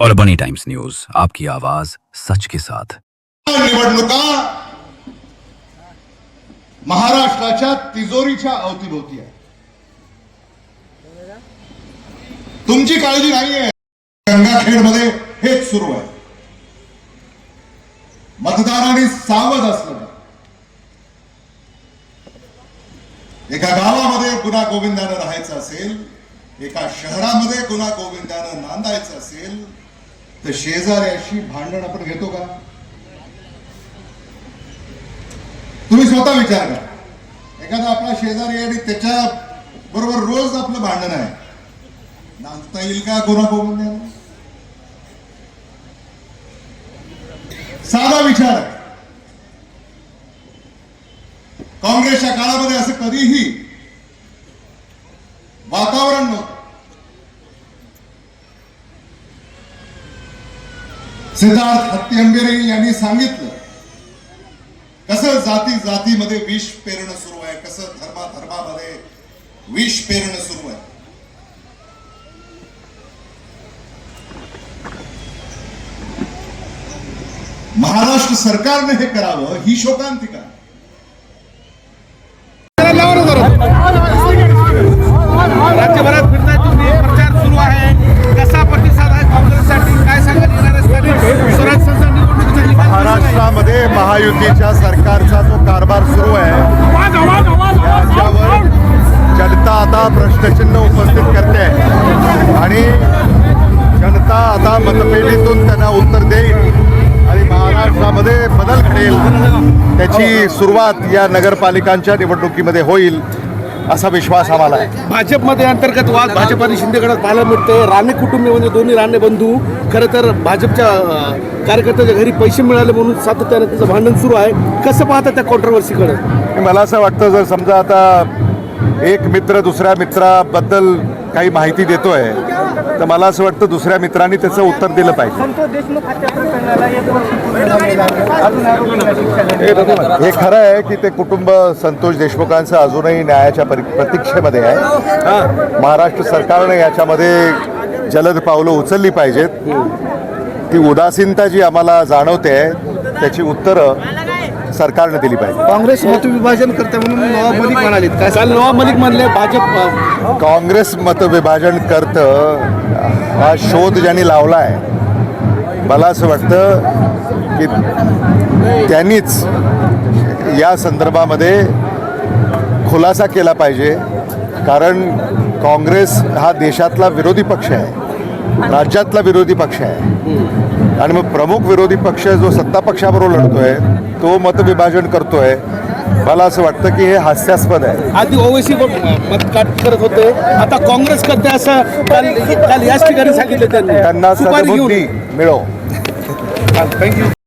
और बनी times news, आपकी आवाज सच के साथ। निवडणुका महाराष्ट्राच्या तिजोरीच्या अवतीभोवती आहे. तुमची काळजी नाहीये. गंगाखेडमध्ये हेच सुरू आहे. मतदारांनी सावध असलं. एका गावामध्ये गुन्हा गोविंदानं राहायचं असेल, एका शहरामध्ये गुन्हा गोविंदानं नांदायचं असेल तर शेजाऱ्याशी भांडण आपण घेतो का? तुम्ही स्वतः विचार करा. एखादा आपला शेजारी आणि त्याच्या बरोबर रोज आपलं भांडण आहे, नांदता येईल का गुन्हा गोविंदानं? साधा विचार आहे. काँग्रेसच्या काळामध्ये असं कधीही वातावरण नव्हतं. सिद्धार्थ हत्तीअंबेरे यांनी सांगितलं कसं जाती जातीमध्ये विष पेरणं सुरू आहे, कसं धर्माधर्मामध्ये विष पेरणं सुरू आहे. महाराष्ट्र सरकारने हे करावं ही शोकांतिका. राज्यभरात फिरताय तुम्ही, प्रचार सुरू आहे. कसा प्रतिसाद आहे काँग्रेससाठी? काय सांगत महाराष्ट्रामध्ये महायुतीच्या सरकारचा जो कारभार सुरू आहे त्याच्यावर जनता आता प्रश्नचिन्ह उपस्थित करते आहे आणि जनता आता मतपेटीतून त्यांना उत्तर देईल आणि महाराष्ट्रामध्ये बदल घडेल. त्याची सुरुवात या नगरपालिकांच्या निवडणुकीमध्ये होईल असा विश्वास आम्हाला आहे. भाजपमध्ये अंतर्गत वाद भाजप आणि शिंदे गटात पाहायला मिळते. राणे कुटुंबीय म्हणजे दोन्ही राणे बंधू खरं तर भाजपच्या कार्यकर्त्याच्या घरी पैसे मिळाले म्हणून सातत्याने त्याचं भांडण सुरू आहे. कसं पाहता त्या कॉन्ट्रोवर्सीकडे? मला असं वाटतं, जर समजा आता एक मित्र दुसऱ्या मित्राबद्दल काही माहिती देतोय तर मला असं वाटतं दुसऱ्या मित्रांनी त्याचं उत्तर दिलं पाहिजे. हे खरं आहे की ते कुटुंब संतोष देशमुखांचं अजूनही न्यायाच्या प्रतीक्षेमध्ये आहे. महाराष्ट्र सरकारने याच्यामध्ये जलद पावलं उचलली पाहिजेत. ती उदासीनता जी आम्हाला जाणवते त्याची उत्तरं सरकारने दिली पाहिजे. काँग्रेस मतविभाजन करते म्हणून नवाब मलिक म्हणाले. काल नवाब मलिक म्हणले भाजप काँग्रेस मतविभाजन करतं हा शोध ज्यांनी लावला आहे, मला असं वाटतं की त्यांनीच या संदर्भामध्ये खुलासा केला पाहिजे. कारण काँग्रेस हा देशातला विरोधी पक्ष आहे, राज्यातला विरोधी पक्ष आहे आणि मग प्रमुख विरोधी पक्ष जो सत्ता पक्षाबरोबर लढतोय तो मतविभाजन करतोय. मला असं वाटतं की हे हास्यास्पद आहे. आधी ओवेसी मत करत होते, आता काँग्रेस करते असं काल याच ठिकाणी सांगितलं त्यांनी. त्यांना सद्बुद्धी मिळो. थँक्यू.